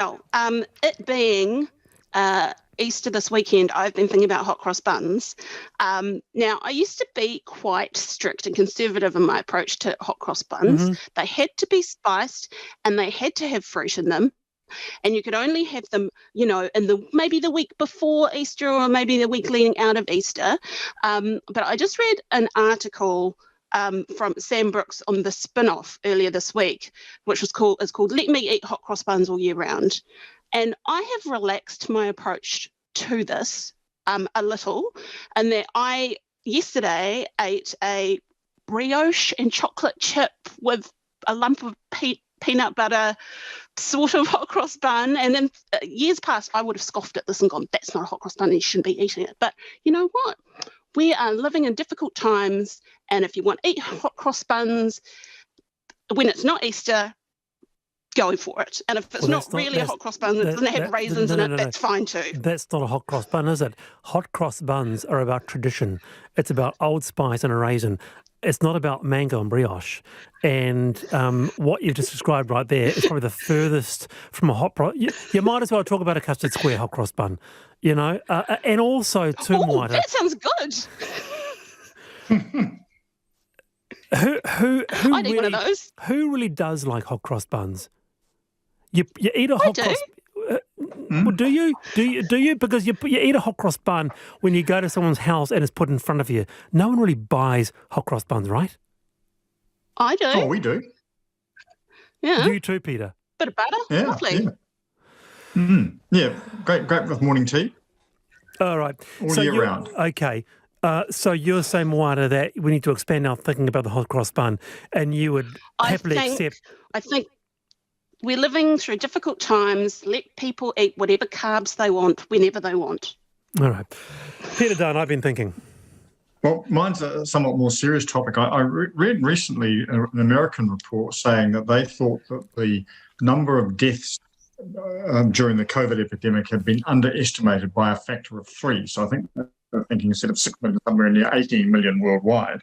It being Easter this weekend, I've been thinking about hot cross buns. Now, I used to be quite strict and conservative in my approach to hot cross buns. Mm-hmm. They had to be spiced and they had to have fruit in them. And you could only have them, in maybe the week before Easter or maybe the week leading out of Easter. But I just read an article from Sam Brooks on the Spin-Off earlier this week, which is called "Let Me Eat Hot Cross Buns All Year Round." And I have relaxed my approach to this a little, and that I yesterday ate a brioche and chocolate chip with a lump of peanut butter sort of hot cross bun, and then years past I would have scoffed at this and gone, that's not a hot cross bun, you shouldn't be eating it. But you know what? We are living in difficult times, and if you want to eat hot cross buns when it's not Easter, go for it. And if it's not really a hot cross bun, it doesn't have raisins in it, that's fine too. That's not a hot cross bun, is it? Hot cross buns are about tradition. It's about Old Spice and a raisin. It's not about mango and brioche. And what you've just described right there is probably the furthest from a hot cross. You might as well talk about a custard square hot cross bun, and also too, Moira. That sounds good. Who I'd eat one of those. Who really does like hot cross buns? You eat a hot cross. Well, do you? Because you eat a hot cross bun when you go to someone's house and it's put in front of you. No one really buys hot cross buns, right? I do. Oh, we do. Yeah. You too, Peter. Bit of butter. Yeah, lovely. Yeah. Yeah, great with morning tea. All right. All year round. Okay. So you're saying, Moana, that we need to expand our thinking about the hot cross bun, and you would happily accept. I think we're living through difficult times. Let people eat whatever carbs they want, whenever they want. All right. Peter Dunn, I've been thinking. Well, mine's a somewhat more serious topic. I read recently an American report saying that they thought that the number of deaths during the COVID epidemic had been underestimated by a factor of 3. So I think they're thinking instead of 6 million, somewhere near 18 million worldwide.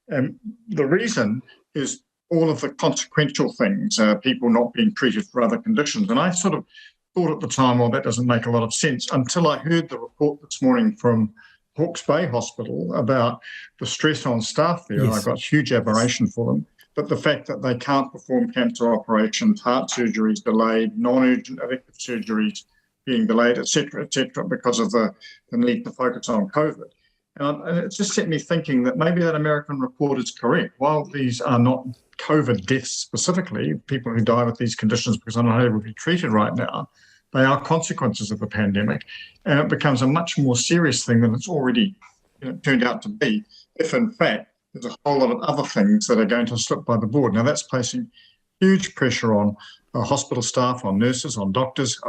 And the reason is all of the consequential things, people not being treated for other conditions. And I sort of thought at the time, well, that doesn't make a lot of sense, until I heard the report this morning from Hawke's Bay Hospital about the stress on staff there. Yes. I've got huge admiration for them. But the fact that they can't perform cancer operations, heart surgeries delayed, non-urgent elective surgeries being delayed, et cetera, because of the need to focus on COVID. And it just set me thinking that maybe that American report is correct. While these are not COVID deaths specifically, people who die with these conditions because they're not able to be treated right now, they are consequences of the pandemic. And it becomes a much more serious thing than it's already turned out to be, if in fact there's a whole lot of other things that are going to slip by the board. Now, that's placing huge pressure on hospital staff, on nurses, on doctors.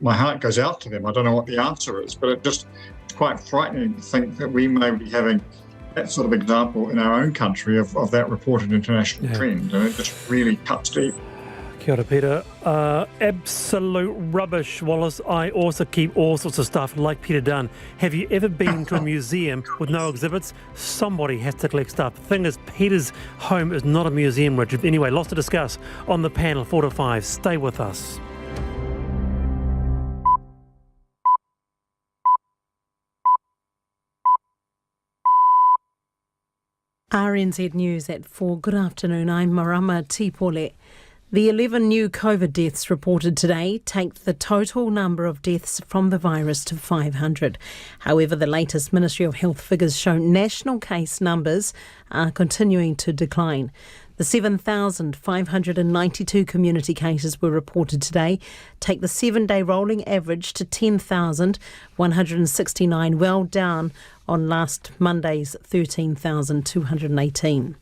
My heart goes out to them. I don't know what the answer is, but it's quite frightening to think that we may be having that sort of example in our own country of that reported international trend. And it just really cuts deep. Kia ora, Peter. Absolute rubbish, Wallace. I also keep all sorts of stuff like Peter Dunn. Have you ever been to a museum with no exhibits? Somebody has to collect stuff. The thing is, Peter's home is not a museum, Richard. Anyway, lots to discuss on the panel, 4 to 5. Stay with us. RNZ News at 4. Good afternoon, I'm Marama Tipole. The 11 new COVID deaths reported today take the total number of deaths from the virus to 500. However, the latest Ministry of Health figures show national case numbers are continuing to decline. The 7,592 community cases were reported today take the 7-day rolling average to 10,169, well down on last Monday's 13,218.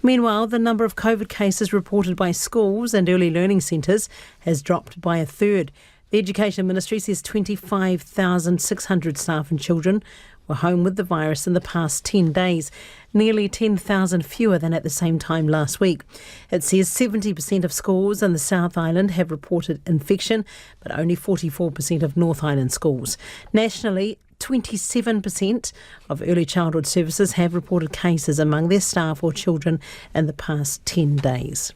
Meanwhile, the number of COVID cases reported by schools and early learning centres has dropped by a third. The Education Ministry says 25,600 staff and children were home with the virus in the past 10 days, nearly 10,000 fewer than at the same time last week. It says 70% of schools in the South Island have reported infection, but only 44% of North Island schools. Nationally, 27% of early childhood services have reported cases among their staff or children in the past 10 days.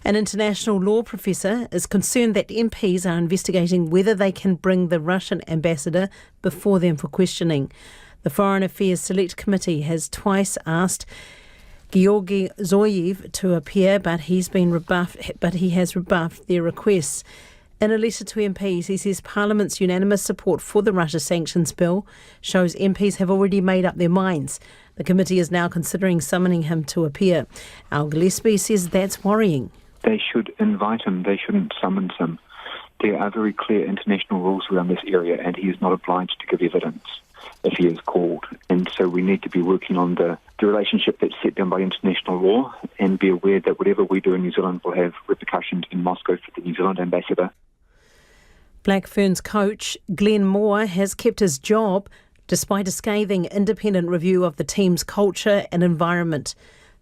An international law professor is concerned that MPs are investigating whether they can bring the Russian ambassador before them for questioning. The Foreign Affairs Select Committee has twice asked Georgy Zoyev to appear, but he has rebuffed their requests. In a letter to MPs, he says Parliament's unanimous support for the Russia sanctions bill shows MPs have already made up their minds. The committee is now considering summoning him to appear. Al Gillespie says that's worrying. They should invite him. They shouldn't summons him. There are very clear international rules around this area, and he is not obliged to give evidence if he is called. And so we need to be working on the relationship that's set down by international law and be aware that whatever we do in New Zealand will have repercussions in Moscow for the New Zealand ambassador. Black Ferns coach Glenn Moore has kept his job despite a scathing independent review of the team's culture and environment.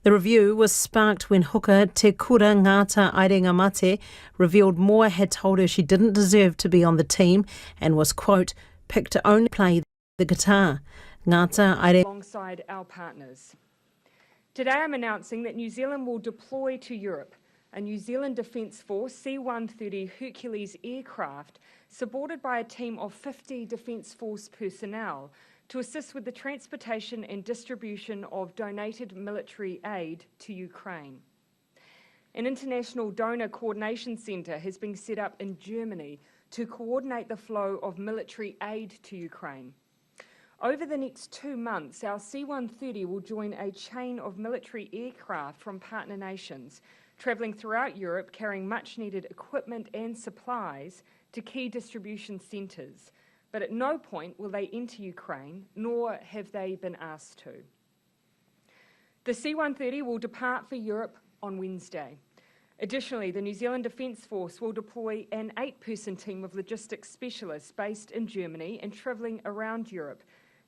The review was sparked when hooker Te Kura Ngata Airengamate revealed Moore had told her she didn't deserve to be on the team and was, quote, picked to only play the guitar. Alongside our partners. Today I'm announcing that New Zealand will deploy to Europe a New Zealand Defence Force C-130 Hercules aircraft supported by a team of 50 Defence Force personnel to assist with the transportation and distribution of donated military aid to Ukraine. An international donor coordination centre has been set up in Germany to coordinate the flow of military aid to Ukraine. Over the next 2 months, our C-130 will join a chain of military aircraft from partner nations, travelling throughout Europe carrying much-needed equipment and supplies to key distribution centres. But at no point will they enter Ukraine, nor have they been asked to. The C-130 will depart for Europe on Wednesday. Additionally, the New Zealand Defence Force will deploy an 8-person team of logistics specialists based in Germany and travelling around Europe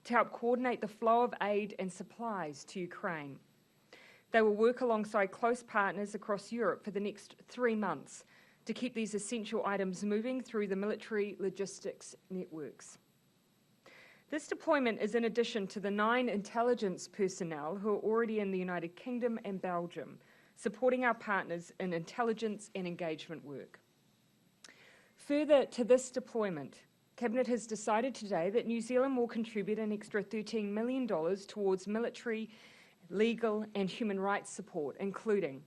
to help coordinate the flow of aid and supplies to Ukraine. They will work alongside close partners across Europe for the next 3 months to keep these essential items moving through the military logistics networks. This deployment is in addition to the 9 intelligence personnel who are already in the United Kingdom and Belgium, supporting our partners in intelligence and engagement work. Further to this deployment, Cabinet has decided today that New Zealand will contribute an extra $13 million towards military, legal and human rights support, including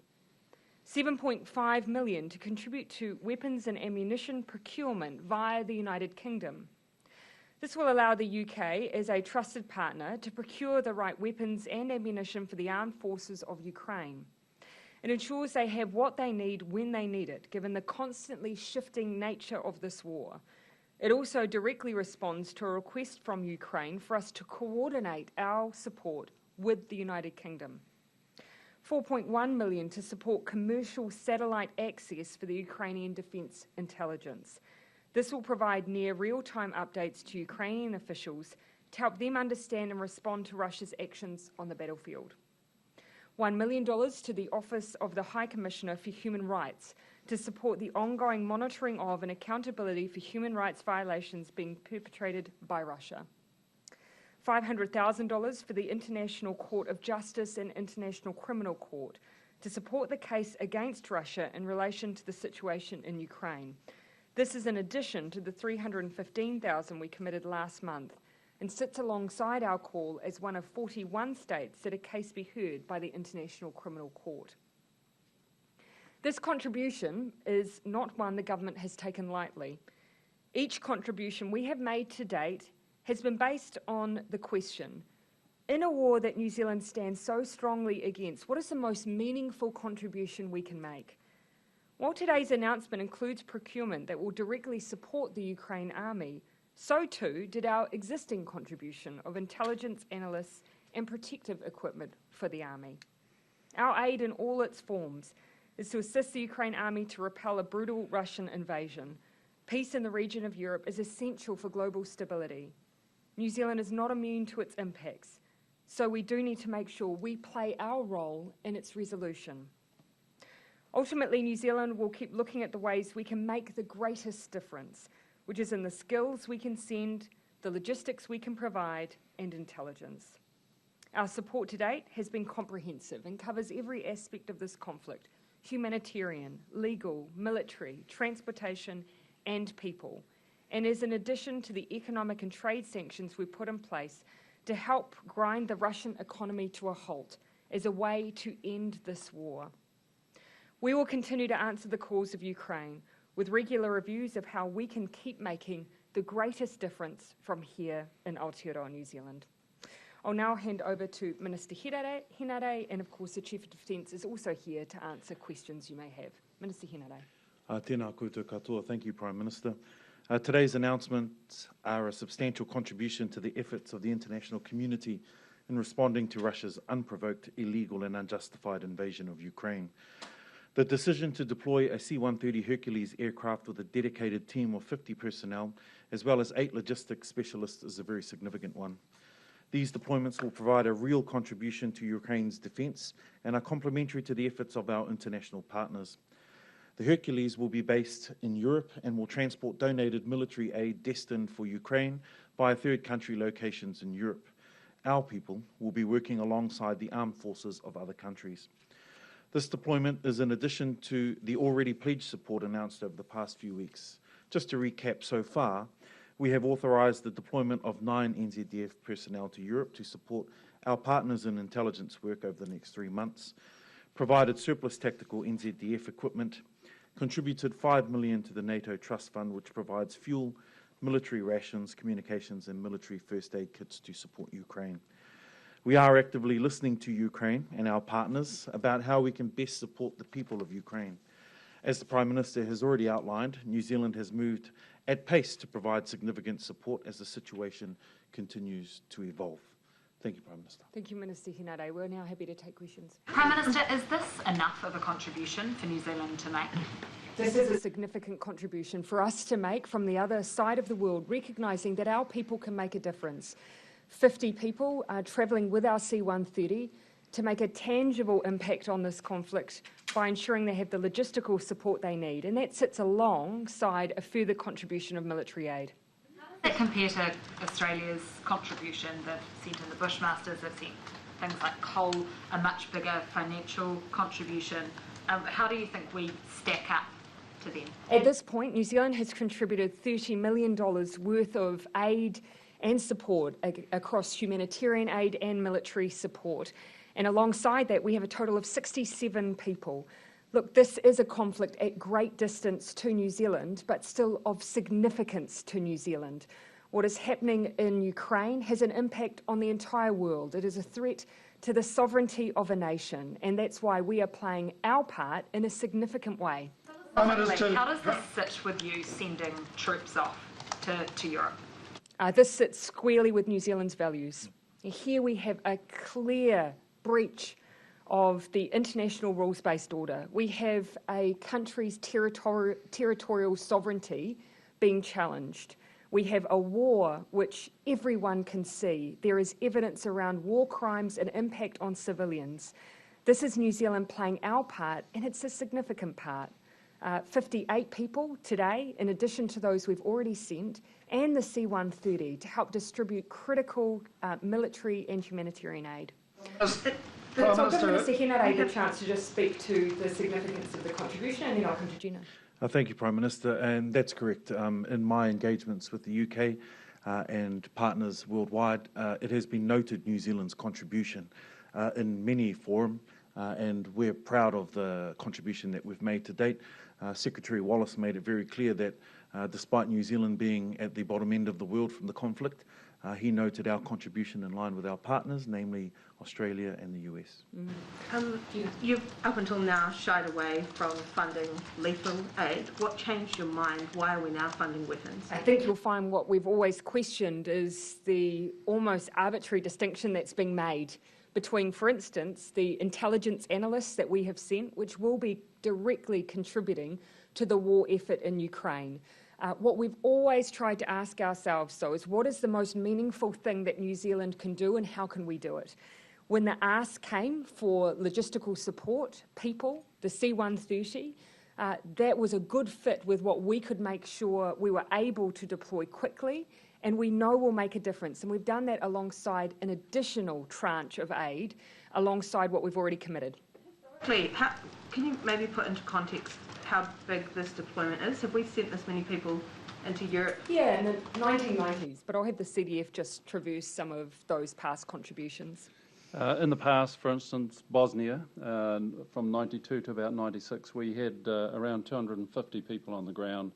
$7.5 million to contribute to weapons and ammunition procurement via the United Kingdom. This will allow the UK, as a trusted partner, to procure the right weapons and ammunition for the armed forces of Ukraine. It ensures they have what they need when they need it, given the constantly shifting nature of this war. It also directly responds to a request from Ukraine for us to coordinate our support with the United Kingdom. $4.1 million to support commercial satellite access for the Ukrainian Defence Intelligence. This will provide near real-time updates to Ukrainian officials to help them understand and respond to Russia's actions on the battlefield. $1 million to the Office of the High Commissioner for Human Rights to support the ongoing monitoring of and accountability for human rights violations being perpetrated by Russia. $500,000 for the International Court of Justice and International Criminal Court to support the case against Russia in relation to the situation in Ukraine. This is in addition to the $315,000 we committed last month and sits alongside our call as one of 41 states that a case be heard by the International Criminal Court. This contribution is not one the government has taken lightly. Each contribution we have made to date has been based on the question, in a war that New Zealand stands so strongly against, what is the most meaningful contribution we can make? While today's announcement includes procurement that will directly support the Ukraine Army, so too did our existing contribution of intelligence analysts and protective equipment for the Army. Our aid in all its forms is to assist the Ukraine Army to repel a brutal Russian invasion. Peace in the region of Europe is essential for global stability. New Zealand is not immune to its impacts, so we do need to make sure we play our role in its resolution. Ultimately, New Zealand will keep looking at the ways we can make the greatest difference, which is in the skills we can send, the logistics we can provide, and intelligence. Our support to date has been comprehensive and covers every aspect of this conflict: humanitarian, legal, military, transportation, and people, and is in addition to the economic and trade sanctions we put in place to help grind the Russian economy to a halt as a way to end this war. We will continue to answer the calls of Ukraine with regular reviews of how we can keep making the greatest difference from here in Aotearoa, New Zealand. I'll now hand over to Minister Hinare, and of course the Chief of Defence is also here to answer questions you may have. Minister Hinare. Tēnā koutou katoa. Thank you, Prime Minister. Today's announcements are a substantial contribution to the efforts of the international community in responding to Russia's unprovoked, illegal and unjustified invasion of Ukraine. The decision to deploy a C-130 Hercules aircraft with a dedicated team of 50 personnel, as well as 8 logistics specialists, is a very significant one. These deployments will provide a real contribution to Ukraine's defence and are complementary to the efforts of our international partners. The Hercules will be based in Europe and will transport donated military aid destined for Ukraine via third country locations in Europe. Our people will be working alongside the armed forces of other countries. This deployment is in addition to the already pledged support announced over the past few weeks. Just to recap, so far, we have authorised the deployment of 9 NZDF personnel to Europe to support our partners in intelligence work over the next 3 months, provided surplus tactical NZDF equipment, contributed $5 million to the NATO Trust Fund, which provides fuel, military rations, communications and military first aid kits to support Ukraine. We are actively listening to Ukraine and our partners about how we can best support the people of Ukraine. As the Prime Minister has already outlined, New Zealand has moved at pace to provide significant support as the situation continues to evolve. Thank you, Prime Minister. Thank you, Minister Hinare. We're now happy to take questions. Prime Minister, is this enough of a contribution for New Zealand to make? This is a significant contribution for us to make from the other side of the world, recognising that our people can make a difference. 50 people are travelling with our C-130 to make a tangible impact on this conflict by ensuring they have the logistical support they need, and that sits alongside a further contribution of military aid. How does that compare to Australia's contribution? They've sent in the Bushmasters, they've sent things like coal, a much bigger financial contribution. How do you think we stack up to them? At this point, New Zealand has contributed $30 million worth of aid and support across humanitarian aid and military support. And alongside that, we have a total of 67 people. Look, this is a conflict at great distance to New Zealand, but still of significance to New Zealand. What is happening in Ukraine has an impact on the entire world. It is a threat to the sovereignty of a nation, and that's why we are playing our part in a significant way. How does this sit with you sending troops off to Europe? This sits squarely with New Zealand's values. Here we have a clear breach of the international rules-based order. We have a country's territorial sovereignty being challenged. We have a war which everyone can see. There is evidence around war crimes and impact on civilians. This is New Zealand playing our part, and it's a significant part. 58 people today, in addition to those we've already sent, and the C-130 to help distribute critical military and humanitarian aid. So I'll give Minister Hinare the chance to just speak to the significance of the contribution, and then I'll come to Gina. Thank you, Prime Minister, and that's correct. In my engagements with the UK and partners worldwide, it has been noted New Zealand's contribution in many forums, and we're proud of the contribution that we've made to date. Secretary Wallace made it very clear that despite New Zealand being at the bottom end of the world from the conflict, he noted our contribution in line with our partners, namely Australia and the US. You've up until now shied away from funding lethal aid. What changed your mind? Why are we now funding weapons? I think you'll find what we've always questioned is the almost arbitrary distinction that's being made between, for instance, the intelligence analysts that we have sent, which will be directly contributing to the war effort in Ukraine. What we've always tried to ask ourselves, though, is what is the most meaningful thing that New Zealand can do and how can we do it? When the ask came for logistical support, people, the C-130, that was a good fit with what we could make sure we were able to deploy quickly and we know will make a difference. And we've done that alongside an additional tranche of aid, alongside what we've already committed. Can you maybe put into context how big this deployment is? Have we sent this many people into Europe? Yeah, in the 1990s, but I'll have the CDF just traverse some of those past contributions. In the past, for instance, Bosnia, from 92 to about 96, we had around 250 people on the ground,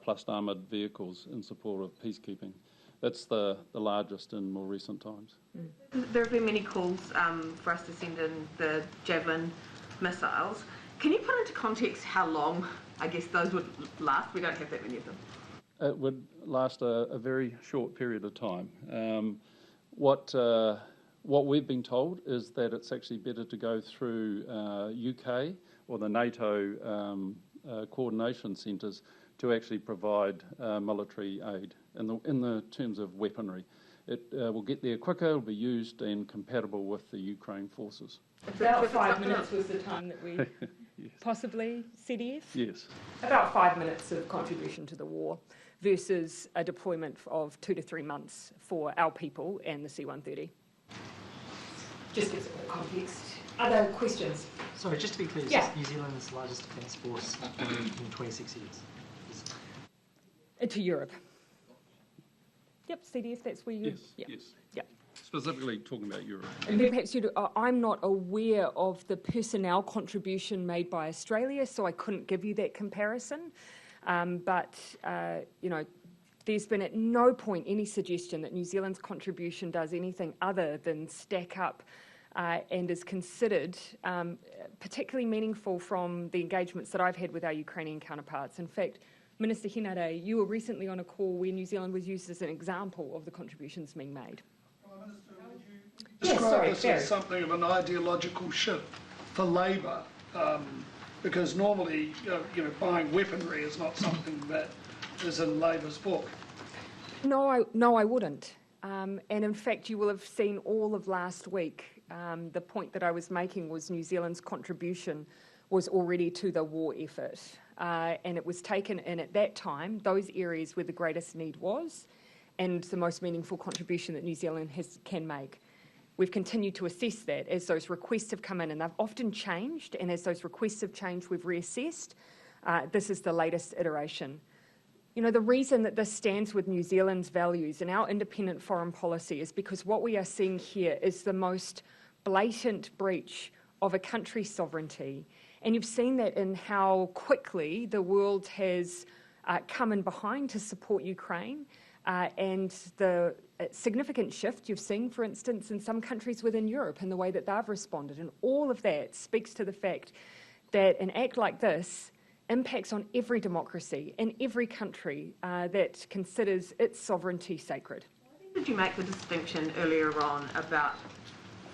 plus armoured vehicles in support of peacekeeping. That's the largest in more recent times. There have been many calls for us to send in the Javelin missiles. Can you put into context how long, I guess, those would last? We don't have that many of them. It would last a very short period of time. What we've been told is that it's actually better to go through UK or the NATO coordination centres to actually provide military aid in the terms of weaponry. It will get there quicker, it will be used and compatible with the Ukraine forces. About 5 minutes was the time that we Yes. possibly CDF? Yes. About 5 minutes of contribution to the war versus a deployment of 2 to 3 months for our people and the C-130. Just gives a bit of context. Other questions? Sorry, just to be clear, Yeah. this is New Zealand's largest defence force in 26 years. To Europe. Yep, CDF, that's where you... Yes, Yep. yes. Yep. Specifically talking about Europe. And then perhaps I'm not aware of the personnel contribution made by Australia, so I couldn't give you that comparison. But there's been at no point any suggestion that New Zealand's contribution does anything other than stack up and is considered particularly meaningful from the engagements that I've had with our Ukrainian counterparts. In fact, Minister Hinare, you were recently on a call where New Zealand was used as an example of the contributions being made. Prime Minister, would you describe this as something of an ideological shift for Labor? Because normally, buying weaponry is not something that is in Labor's book. No, I wouldn't. And in fact, you will have seen all of last week. The point that I was making was New Zealand's contribution was already to the war effort. And it was taken in at that time, those areas where the greatest need was, and the most meaningful contribution that New Zealand can make. We've continued to assess that as those requests have come in, and they've often changed, and as those requests have changed, we've reassessed. This is the latest iteration. You know, the reason that this stands with New Zealand's values and our independent foreign policy is because what we are seeing here is the most blatant breach of a country's sovereignty. And you've seen that in how quickly the world has come in behind to support Ukraine, and the significant shift you've seen, for instance, in some countries within Europe in the way that they've responded. And all of that speaks to the fact that an act like this impacts on every democracy in every country that considers its sovereignty sacred. Did you make the distinction earlier on about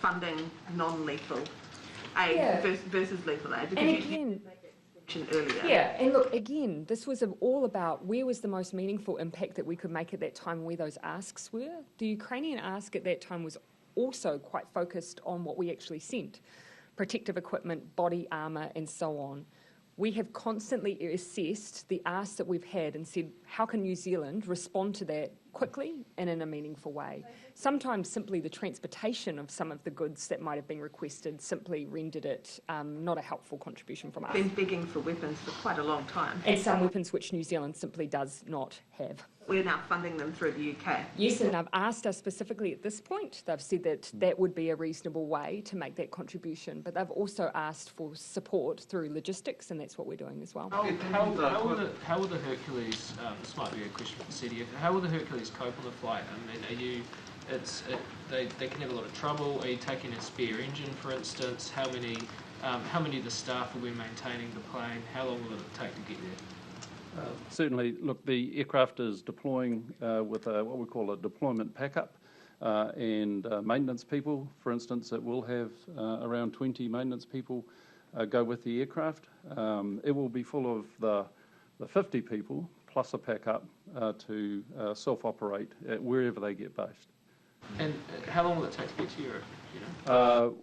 funding non-lethal aid versus lethal aid? Because and again, you made that distinction earlier. Yeah, and look, again, this was all about where was the most meaningful impact that we could make at that time, where those asks were. The Ukrainian ask at that time was also quite focused on what we actually sent: protective equipment, body armour, and so on. We have constantly assessed the asks that we've had and said, how can New Zealand respond to that quickly and in a meaningful way? Sometimes simply the transportation of some of the goods that might have been requested simply rendered it not a helpful contribution from us. Been begging for weapons for quite a long time. And some weapons which New Zealand simply does not have. We're now funding them through the UK. Yes, and they've asked us specifically at this point, they've said that that would be a reasonable way to make that contribution, but they've also asked for support through logistics, and that's what we're doing as well. How will the Hercules, this might be a question for the CDF, how will the Hercules cope on the flight? I mean, they can have a lot of trouble. Are you taking a spare engine, for instance? How many of the staff will be maintaining the plane? How long will it take to get there? Certainly, look, the aircraft is deploying with what we call a deployment pack-up and maintenance people. For instance, it will have around 20 maintenance people go with the aircraft. It will be full of the 50 people plus a pack-up to self-operate at wherever they get based. And how long will it take to get to Europe? You know?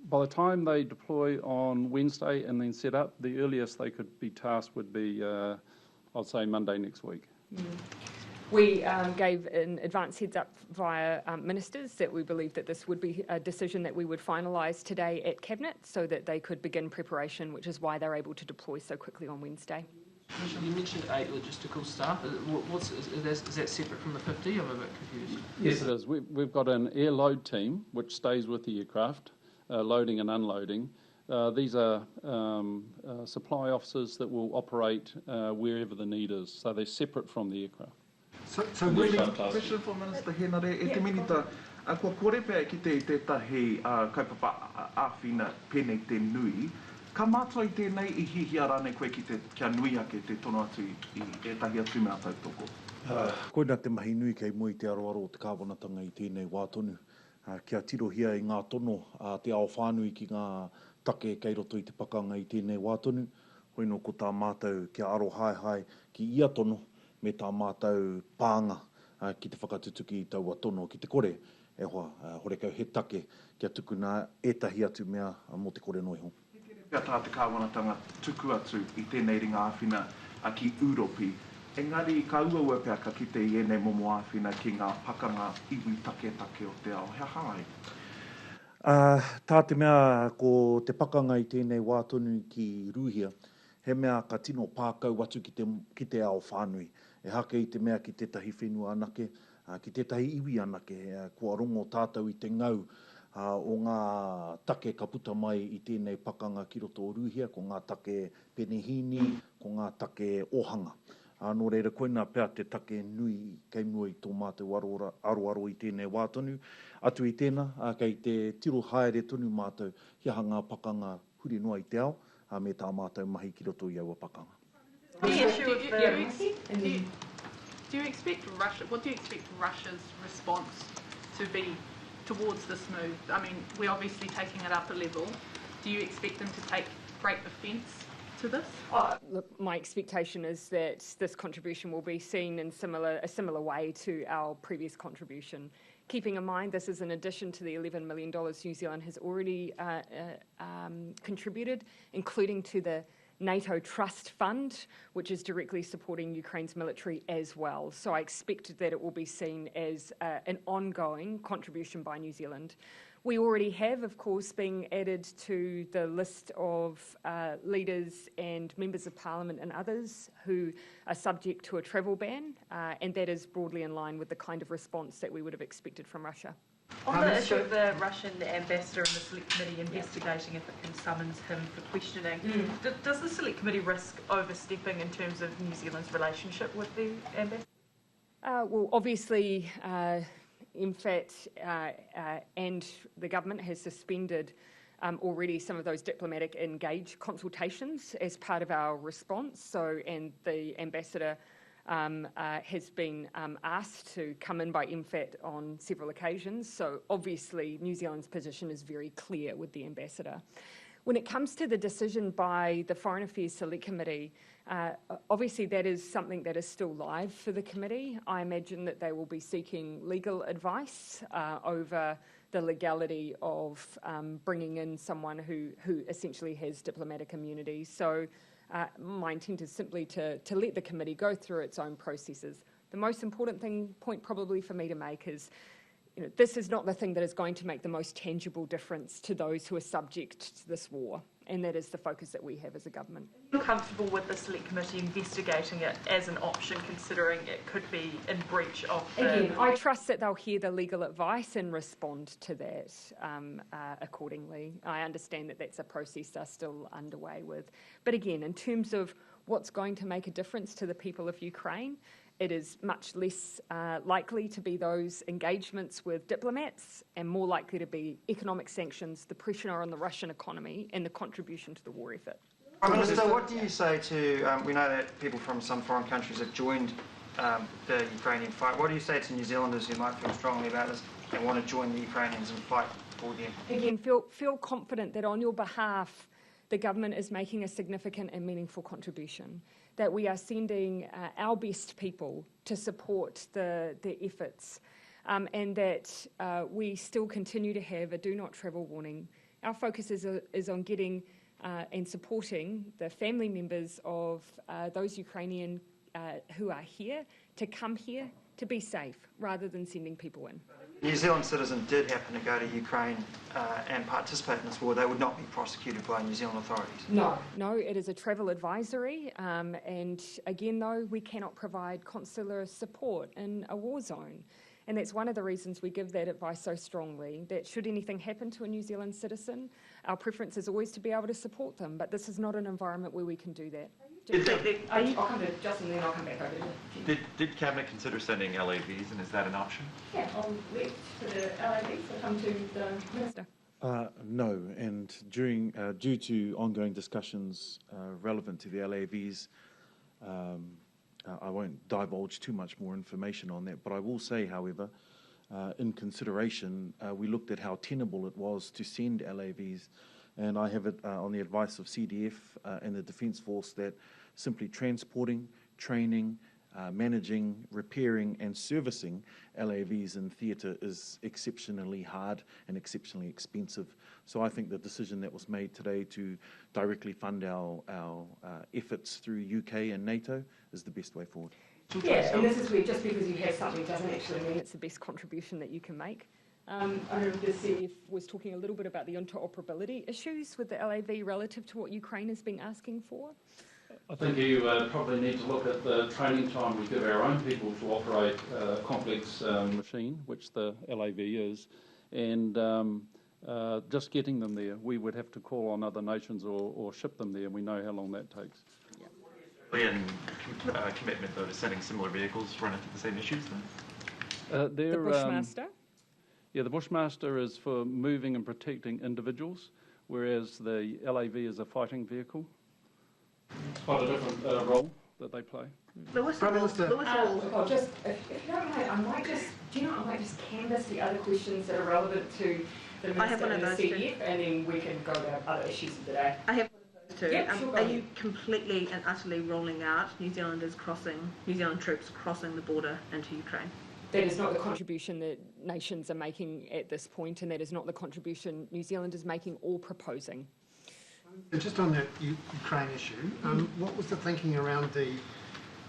By the time they deploy on Wednesday and then set up, the earliest they could be tasked would be I'd say Monday next week. We gave an advance heads up via ministers that we believe that this would be a decision that we would finalise today at Cabinet so that they could begin preparation, which is why they're able to deploy so quickly on Wednesday. You mentioned 8 logistical staff. Is that separate from the 50? I'm a bit confused. Yes, it is. We've got an air load team which stays with the aircraft, loading and unloading. These are supply officers that will operate wherever the need is, so they're separate from the aircraft. So question for Minister Henare, e te minita, kua kore pēr ki tētahi kaupapa āwhina pēnei te nui, ka mātua I tēnei I hihi arane koe ki te kia nui ake te tono atu I etahi atu mea tautoko? Koina te mahi nui kei moi te aroaro te kāwanatanga I tēnei wātonu. Kia tirohia I ngā tono te ao whānui ki ngā take kei roto I te pakanga I tēnei wātonu. Hoino ko tā mātou kia aro hai ki ia tono, me tā mātou pānga ki te whakatutuki I taua tono ki te kore, e hoa, horekau he take kia tukuna etahi atu mea mō te kore noi hon. Pea tā te kāwanatanga tuku atu I tēnei ringa āwhina ki Uropi, engari ka ua pea ka kite I ēnei momo āwhina ki ngā pakanga iwi take o te ao, hea hai? Tā te mea ko te pakanga I tēnei wātonu ki Ruhia, he mea ka tino pākau atu ki te ao whānui. E hake I te mea ki tētahi whenua anake, ki tētahi iwi anake, kua rongo tātou I te ngau o ngā take ka puta mai I tēnei pakanga ki roto o Ruhia, ko ngā take penehini, ko ngā take ohanga. Nō reira koina pēr te take nui kei mua I tō mātou aro I tēnei wātonu. Atu I tēnā, kei te tiro haere tonu mātou, hiaha ngā pakanga huri noa I te ao, me tā mātou mahi ki roto I aua pakanga. Do you expect Russia's response to be towards this move? I mean, we're obviously taking it up a level. Do you expect them to take great offence to this? Look, my expectation is that this contribution will be seen in a similar way to our previous contribution. Keeping in mind this is in addition to the $11 million New Zealand has already contributed, including to the NATO Trust Fund, which is directly supporting Ukraine's military as well. So I expect that it will be seen as an ongoing contribution by New Zealand. We already have, of course, been added to the list of leaders and members of parliament and others who are subject to a travel ban, and that is broadly in line with the kind of response that we would have expected from Russia. On the issue of the Russian ambassador and the Select Committee investigating if it can summons him for questioning, does the Select Committee risk overstepping in terms of New Zealand's relationship with the ambassador? Well, obviously, MFAT and the government has suspended already some of those diplomatic consultations as part of our response. So, and the ambassador has been asked to come in by MFAT on several occasions. So obviously New Zealand's position is very clear with the ambassador. When it comes to the decision by the Foreign Affairs Select Committee, obviously that is something that is still live for the committee. I imagine that they will be seeking legal advice over the legality of bringing in someone who essentially has diplomatic immunity. So my intent is simply to let the committee go through its own processes. The most important point probably for me to make is, this is not the thing that is going to make the most tangible difference to those who are subject to this war, and that is the focus that we have as a government. Are you comfortable with the Select Committee investigating it as an option, considering it could be in breach of the... Again, I trust that they'll hear the legal advice and respond to that accordingly. I understand that that's a process they're still underway with. But again, in terms of what's going to make a difference to the people of Ukraine, it is much less likely to be those engagements with diplomats and more likely to be economic sanctions, the pressure on the Russian economy and the contribution to the war effort. Prime Minister, what do you say to, we know that people from some foreign countries have joined the Ukrainian fight. What do you say to New Zealanders who might feel strongly about this and want to join the Ukrainians and fight for them? Again, feel confident that on your behalf the government is making a significant and meaningful contribution, that we are sending our best people to support the efforts, and that we still continue to have a do not travel warning. Our focus is on getting and supporting the family members of those Ukrainian who are here to come here to be safe rather than sending people in. New Zealand citizen did happen to go to Ukraine and participate in this war, they would not be prosecuted by New Zealand authorities? No, it is a travel advisory, and again though, we cannot provide consular support in a war zone. And that's one of the reasons we give that advice so strongly, that should anything happen to a New Zealand citizen, our preference is always to be able to support them, but this is not an environment where we can do that. I'll come to Justin, then I'll come back over to you. Did Cabinet consider sending LAVs, and is that an option? Yeah, I'll leave to the LAVs, I'll come to the Minister. No, and due to ongoing discussions relevant to the LAVs, I won't divulge too much more information on that, but I will say, however, in consideration, we looked at how tenable it was to send LAVs, and I have it on the advice of CDF and the Defence Force that simply transporting, training, managing, repairing and servicing LAVs in theatre is exceptionally hard and exceptionally expensive. So I think the decision that was made today to directly fund our efforts through UK and NATO is the best way forward. Yeah, and this is where just because you have something doesn't actually mean it's the best contribution that you can make. I know the CF was talking a little bit about the interoperability issues with the LAV relative to what Ukraine has been asking for. I think you probably need to look at the training time we give our own people to operate a complex machine, which the LAV is, and just getting them there. We would have to call on other nations or ship them there, and we know how long that takes. And commitment, though, to sending similar vehicles run into the same issues then? The Bushmaster? Yeah, the Bushmaster is for moving and protecting individuals, whereas the LAV is a fighting vehicle. It's quite a different role that they play. Prime Minister. Just, if you don't mind, I might just canvass the other questions that are relevant to the Minister and the CDF, and then we can go to other issues of the day. I have one of those too. Yeah, sure, are you completely and utterly ruling out New Zealand troops crossing the border into Ukraine? That is not the contribution that nations are making at this point, and that is not the contribution New Zealand is making or proposing. Just on that Ukraine issue, what was the thinking around the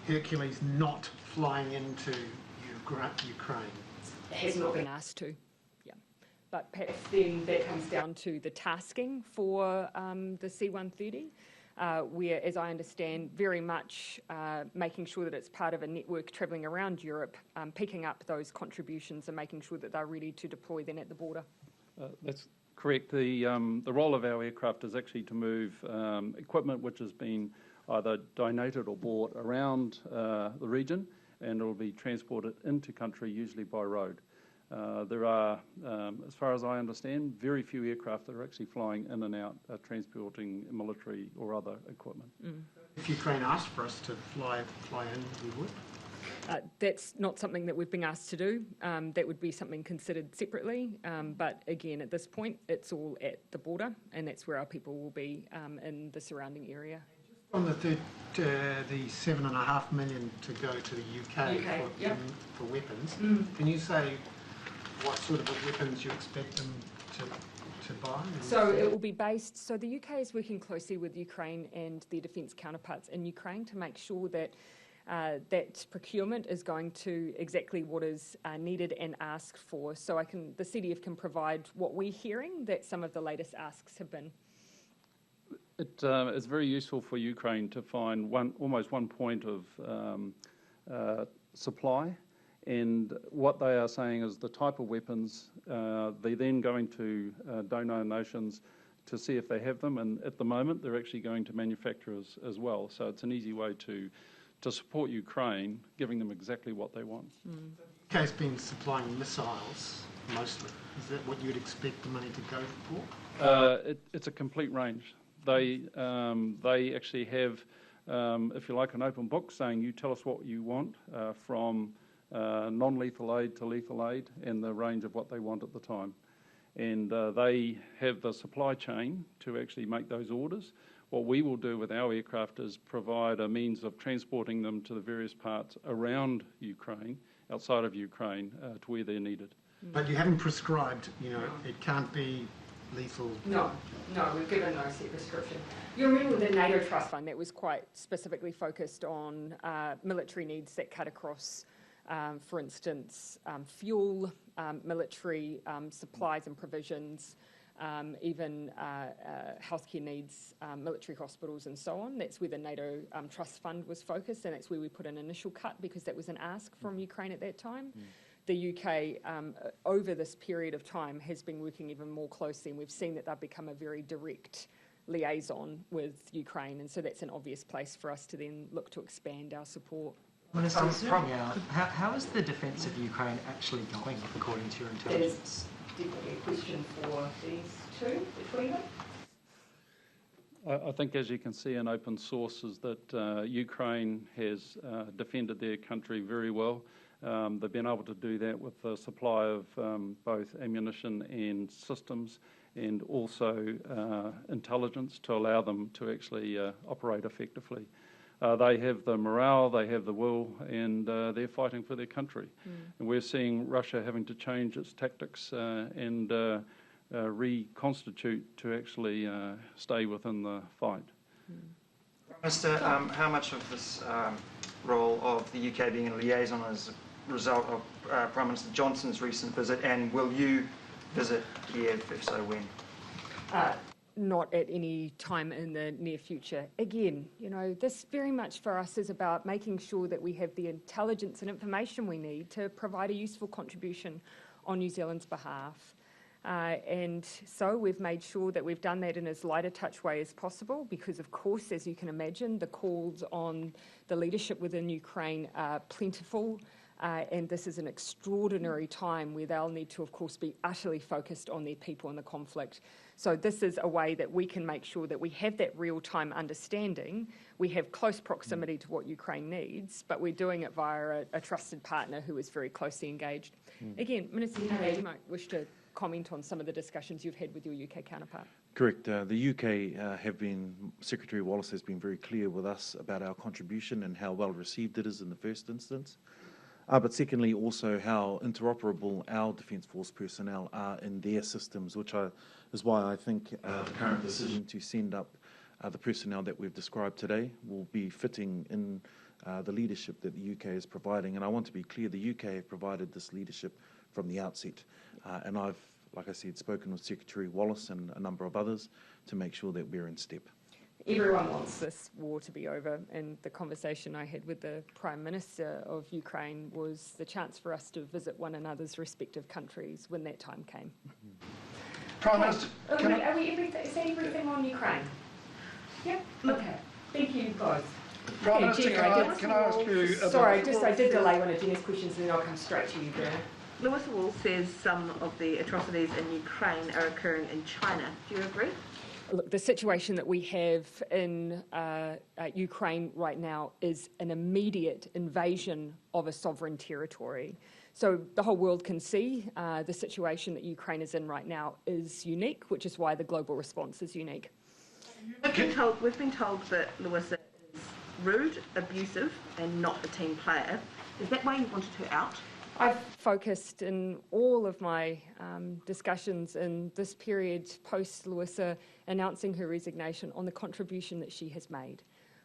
Hercules not flying into Ukraine? It has not been asked to, yeah. But perhaps then that comes down to the tasking for the C-130, where, as I understand, very much making sure that it's part of a network travelling around Europe, picking up those contributions and making sure that they're ready to deploy then at the border. That's correct. The role of our aircraft is actually to move equipment which has been either donated or bought around the region, and it will be transported into country, usually by road. There are, as far as I understand, very few aircraft that are actually flying in and out, transporting military or other equipment. If Ukraine asked for us to fly in, we would? That's not something that we've been asked to do. That would be something considered separately. But again, at this point, it's all at the border, and that's where our people will be in the surrounding area. On the 7.5 million to go to the UK for weapons, can you say what sort of weapons you expect them to buy? So it will be based, so the UK is working closely with Ukraine and their defence counterparts in Ukraine to make sure that that procurement is going to exactly what is needed and asked for. So the CDF can provide what we're hearing that some of the latest asks have been. It is very useful for Ukraine to find almost one point of supply, and what they are saying is the type of weapons, they're then going to donor nations to see if they have them, and at the moment they're actually going to manufacturers as well. So it's an easy way to support Ukraine, giving them exactly what they want. The UK's been supplying missiles mostly. Is that what you'd expect the money to go for? It's a complete range. They actually have, if you like, an open book saying you tell us what you want, from non-lethal aid to lethal aid, and the range of what they want at the time. And they have the supply chain to actually make those orders. What we will do with our aircraft is provide a means of transporting them to the various parts around Ukraine, outside of Ukraine, to where they're needed. But you haven't prescribed, it can't be lethal? No, we've given no set prescription. You remember the NATO Trust Fund that was quite specifically focused on military needs that cut across, for instance, fuel, military supplies and provisions, even healthcare needs, military hospitals and so on. That's where the NATO Trust Fund was focused, and that's where we put an initial cut because that was an ask from Ukraine at that time. The UK, over this period of time, has been working even more closely, and we've seen that they've become a very direct liaison with Ukraine, and so that's an obvious place for us to then look to expand our support. Minister, how is the defence of Ukraine actually going, according to your intelligence? Definitely a question for these two between them. I think, as you can see in open sources, that Ukraine has defended their country very well. They've been able to do that with the supply of both ammunition and systems, and also intelligence to allow them to actually operate effectively. They have the morale, they have the will, and they're fighting for their country. And we're seeing Russia having to change its tactics and reconstitute to actually stay within the fight. Minister, how much of this role of the UK being a liaison is a result of Prime Minister Johnson's recent visit, and will you visit Kiev, if so, when? Not at any time in the near future. Again, you know, this very much for us is about making sure that we have the intelligence and information we need to provide a useful contribution on New Zealand's behalf. And so we've made sure that we've done that in as light a touch way as possible because, of course, as you can imagine, the calls on the leadership within Ukraine are plentiful. And this is an extraordinary time where they'll need to, of course, be utterly focused on their people and the conflict. So this is a way that we can make sure that we have that real-time understanding. We have close proximity to what Ukraine needs, but we're doing it via a trusted partner who is very closely engaged. Again, Minister, you might wish to comment on some of the discussions you've had with your UK counterpart. Correct. The UK Secretary Wallace has been very clear with us about our contribution and how well received it is in the first instance. But secondly, also how interoperable our Defence Force personnel are in their systems, which is why I think the current decision to send up the personnel that we've described today will be fitting in the leadership that the UK is providing. And I want to be clear, the UK have provided this leadership from the outset. And I've, like I said, spoken with Secretary Wallace and a number of others to make sure that we're in step. Everyone wants this war to be over, and the conversation I had with the Prime Minister of Ukraine was the chance for us to visit one another's respective countries when that time came. Prime Minister, is that everything on Ukraine? Yep. Okay. Thank you both. Prime Minister, Jenny, can I ask you about... Sorry, I did delay one of Jenny's questions, and then I'll come straight to you, Bruno. Lewis Wall says some of the atrocities in Ukraine are occurring in China. Do you agree? Look, the situation that we have in Ukraine right now is an immediate invasion of a sovereign territory. So the whole world can see the situation that Ukraine is in right now is unique, which is why the global response is unique. We've been told that Lewis is rude, abusive, and not a team player. Is that why you wanted her out? I've focused in all of my discussions in this period post-Louisa announcing her resignation on the contribution that she has made,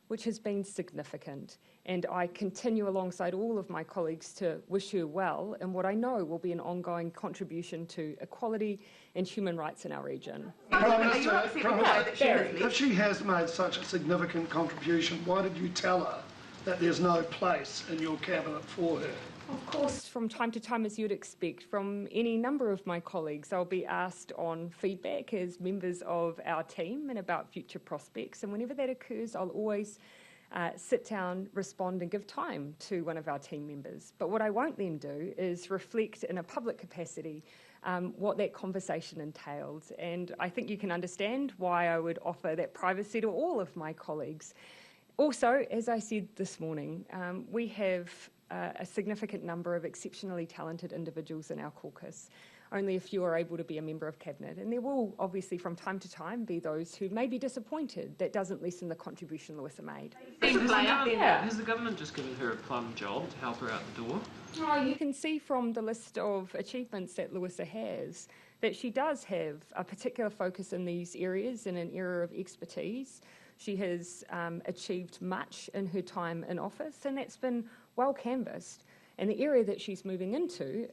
which has been significant. And I continue alongside all of my colleagues to wish her well in what I know will be an ongoing contribution to equality and human rights in our region. Prime Minister, if she has made such a significant contribution, why did you tell her that there's no place in your cabinet for her? Of course, from time to time, as you'd expect, from any number of my colleagues, I'll be asked on feedback as members of our team and about future prospects. And whenever that occurs, I'll always sit down, respond and give time to one of our team members. But what I won't then do is reflect in a public capacity what that conversation entailed. And I think you can understand why I would offer that privacy to all of my colleagues. Also, as I said this morning, we have a significant number of exceptionally talented individuals in our caucus. only a few are able to be a member of Cabinet. And there will obviously from time to time be those who may be disappointed. That doesn't lessen the contribution Larissa made. Has the government just given her a plum job to help her out the door? Oh, you can see from the list of achievements that Larissa has that she does have a particular focus in these areas in an area of expertise. She has achieved much in her time in office, and that's been well canvassed. And the area that she's moving into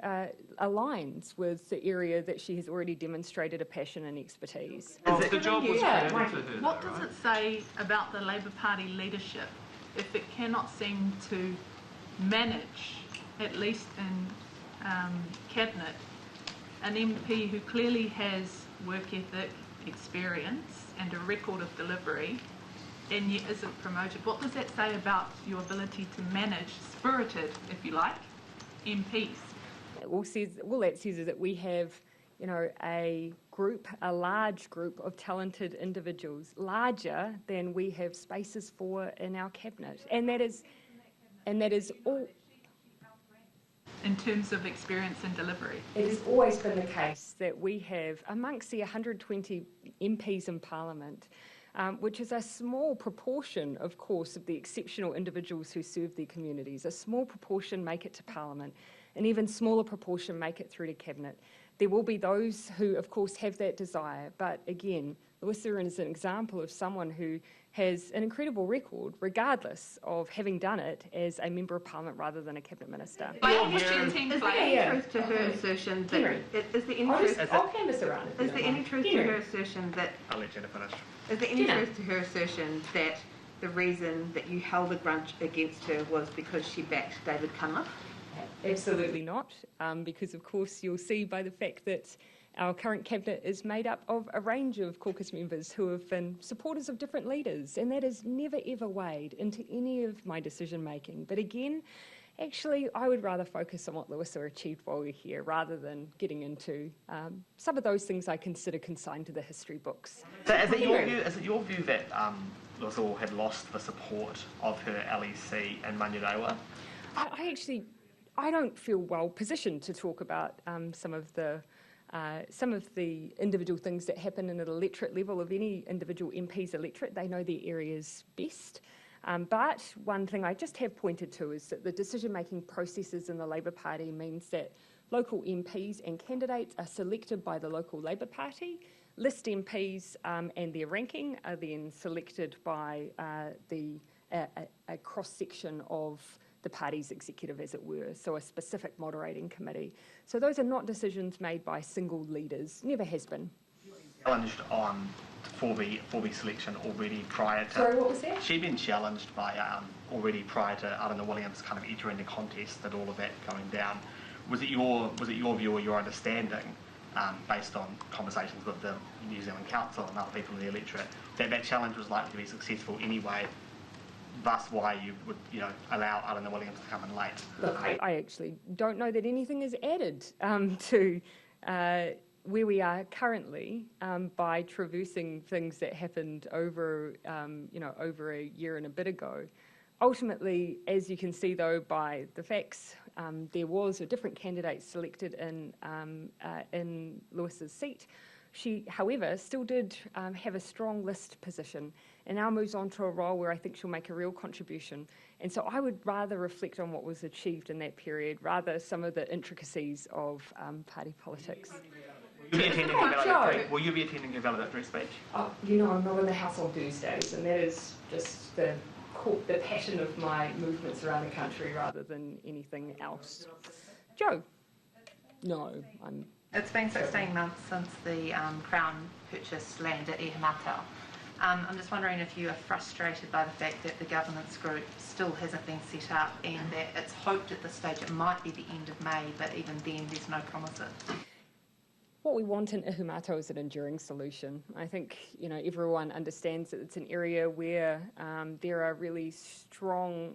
aligns with the area that she has already demonstrated a passion and expertise. The job was created for her, what does it say about the Labour Party leadership if it cannot seem to manage, at least in Cabinet, an MP who clearly has work ethic, experience and a record of delivery and yet isn't promoted? What does that say about your ability to manage spirited, if you like, MPs? All that says is that we have, you know, a large group of talented individuals, larger than we have spaces for in our Cabinet, and that is all. In terms of experience and delivery? It has always been the case that we have, amongst the 120 MPs in Parliament, which is a small proportion, of course, of the exceptional individuals who serve their communities. A small proportion make it to Parliament, an even smaller proportion make it through to Cabinet. There will be those who, of course, have that desire, but again, Larissa is an example of someone who has an incredible record, regardless of having done it as a Member of Parliament rather than a Cabinet Minister. Is there any truth to her assertion that... Is there any truth... I'll canvass around it. Is there any truth to her assertion that... I'll let Jenna finish. Is there any truth to her assertion that the reason that you held a grudge against her was because she backed David Cunliffe? Absolutely not, because of course you'll see by the fact that our current Cabinet is made up of a range of caucus members who have been supporters of different leaders, and that has never ever weighed into any of my decision making. But again, actually I would rather focus on what Larissa achieved while we're here rather than getting into some of those things I consider consigned to the history books. So is it your view that Larissa had lost the support of her LEC in Manurewa? I don't feel well positioned to talk about some of the individual things that happen in an electorate level of any individual MP's electorate. They know their areas best. But one thing I just have pointed to is that the decision-making processes in the Labour Party means that local MPs and candidates are selected by the local Labour Party. List MPs and their ranking are then selected by a cross-section of the party's executive, as it were, so a specific moderating committee. So those are not decisions made by single leaders, never has been. Challenged on for the selection already prior to... Sorry, what was that? She'd been challenged by already prior to Arana Williams kind of entering the contest and all of that going down. Was it your view or your understanding, based on conversations with the New Zealand Council and other people in the electorate, that that challenge was likely to be successful anyway? Thus why you would, allow Arana Williams to come in late. Look, I actually don't know that anything is added to where we are currently by traversing things that happened over a year and a bit ago. Ultimately, as you can see though by the facts, there was a different candidate selected in Lewis's seat. She, however, still did have a strong list position and now moves on to a role where I think she'll make a real contribution. And so I would rather reflect on what was achieved in that period, rather some of the intricacies of party politics. Will you be attending her valedictory speech? Oh, I'm not in the House on Thursdays, and that is just the passion of my movements around the country rather than anything else. Joe? No, I'm... It's been 16 months since the Crown purchased land at Ihumātao. I'm just wondering if you are frustrated by the fact that the governance group still hasn't been set up and that it's hoped at this stage it might be the end of May, but even then there's no promises. What we want in Ihumātao is an enduring solution. I think everyone understands that it's an area where there are really strong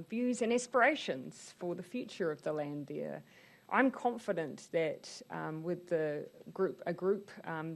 views and aspirations for the future of the land there. I'm confident that with a group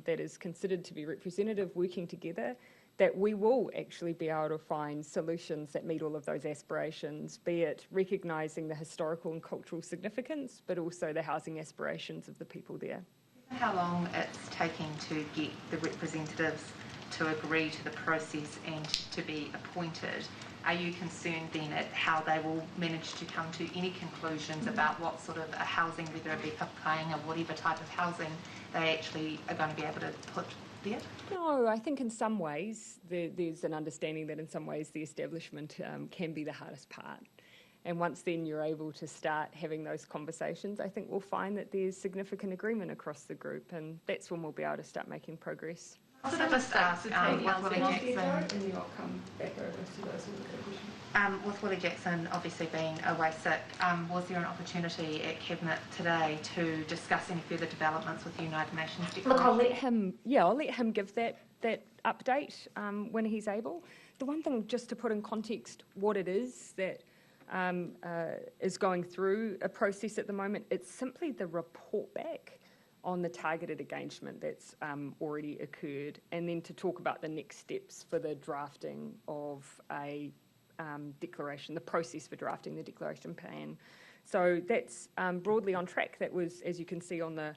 that is considered to be representative working together, that we will actually be able to find solutions that meet all of those aspirations, be it recognising the historical and cultural significance, but also the housing aspirations of the people there. How long it's taking to get the representatives to agree to the process and to be appointed? Are you concerned then at how they will manage to come to any conclusions about what sort of a housing, whether it be paying or whatever type of housing they actually are going to be able to put there? No, I think in some ways there's an understanding that in some ways the establishment can be the hardest part. And once then you're able to start having those conversations, I think we'll find that there's significant agreement across the group, and that's when we'll be able to start making progress. Also, just ask with Willie Jackson obviously being away sick, was there an opportunity at Cabinet today to discuss any further developments with the United Nations Declaration? Look, I'll let him give that update when he's able. The one thing, just to put in context what it is that is going through a process at the moment, it's simply the report back on the targeted engagement that's already occurred, and then to talk about the next steps for the drafting of a declaration, the process for drafting the declaration plan. So that's broadly on track. That was, as you can see on the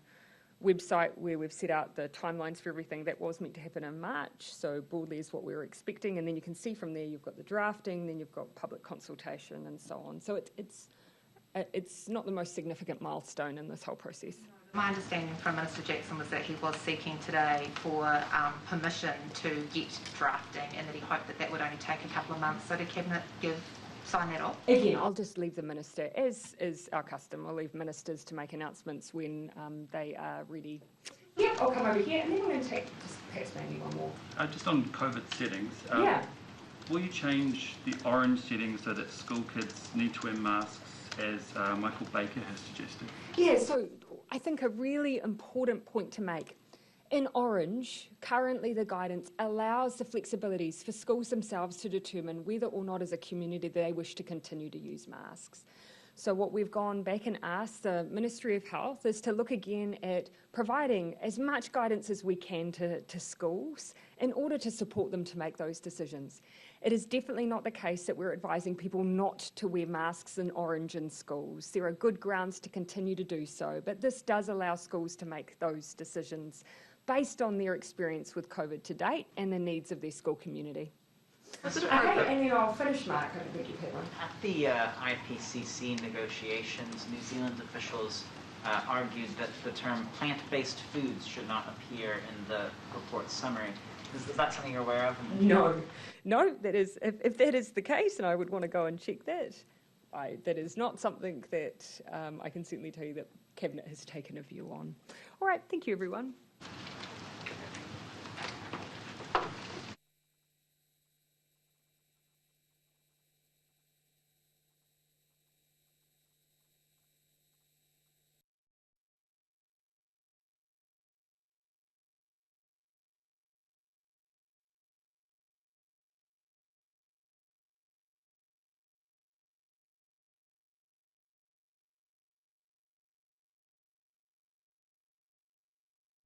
website where we've set out the timelines for everything, that was meant to happen in March, so broadly is what we were expecting, and then you can see from there you've got the drafting, then you've got public consultation and so on. So it's not the most significant milestone in this whole process. My understanding from Minister Jackson was that he was seeking today for permission to get drafting, and that he hoped that that would only take a couple of months. So did Cabinet sign that off? Again, I'll just leave the Minister, as is our custom, I'll leave Ministers to make announcements when they are ready. Yep, I'll come over here, and then we're going to take just perhaps maybe one more. Just on COVID settings, will you change the orange settings so that school kids need to wear masks, as Michael Baker has suggested? Yeah, so I think a really important point to make. In orange, currently the guidance allows the flexibilities for schools themselves to determine whether or not as a community they wish to continue to use masks. So what we've gone back and asked the Ministry of Health is to look again at providing as much guidance as we can to schools in order to support them to make those decisions. It is definitely not the case that we're advising people not to wear masks in orange in schools. There are good grounds to continue to do so, but this does allow schools to make those decisions based on their experience with COVID to date and the needs of their school community. Okay, and then I'll finish, Mark. I don't think you've had one. At the IPCC negotiations, New Zealand officials argued that the term plant-based foods should not appear in the report summary. Is that something you're aware of? No, that is, if that is the case, and I would want to go and check that, that is not something that I can certainly tell you that Cabinet has taken a view on. All right, thank you, everyone.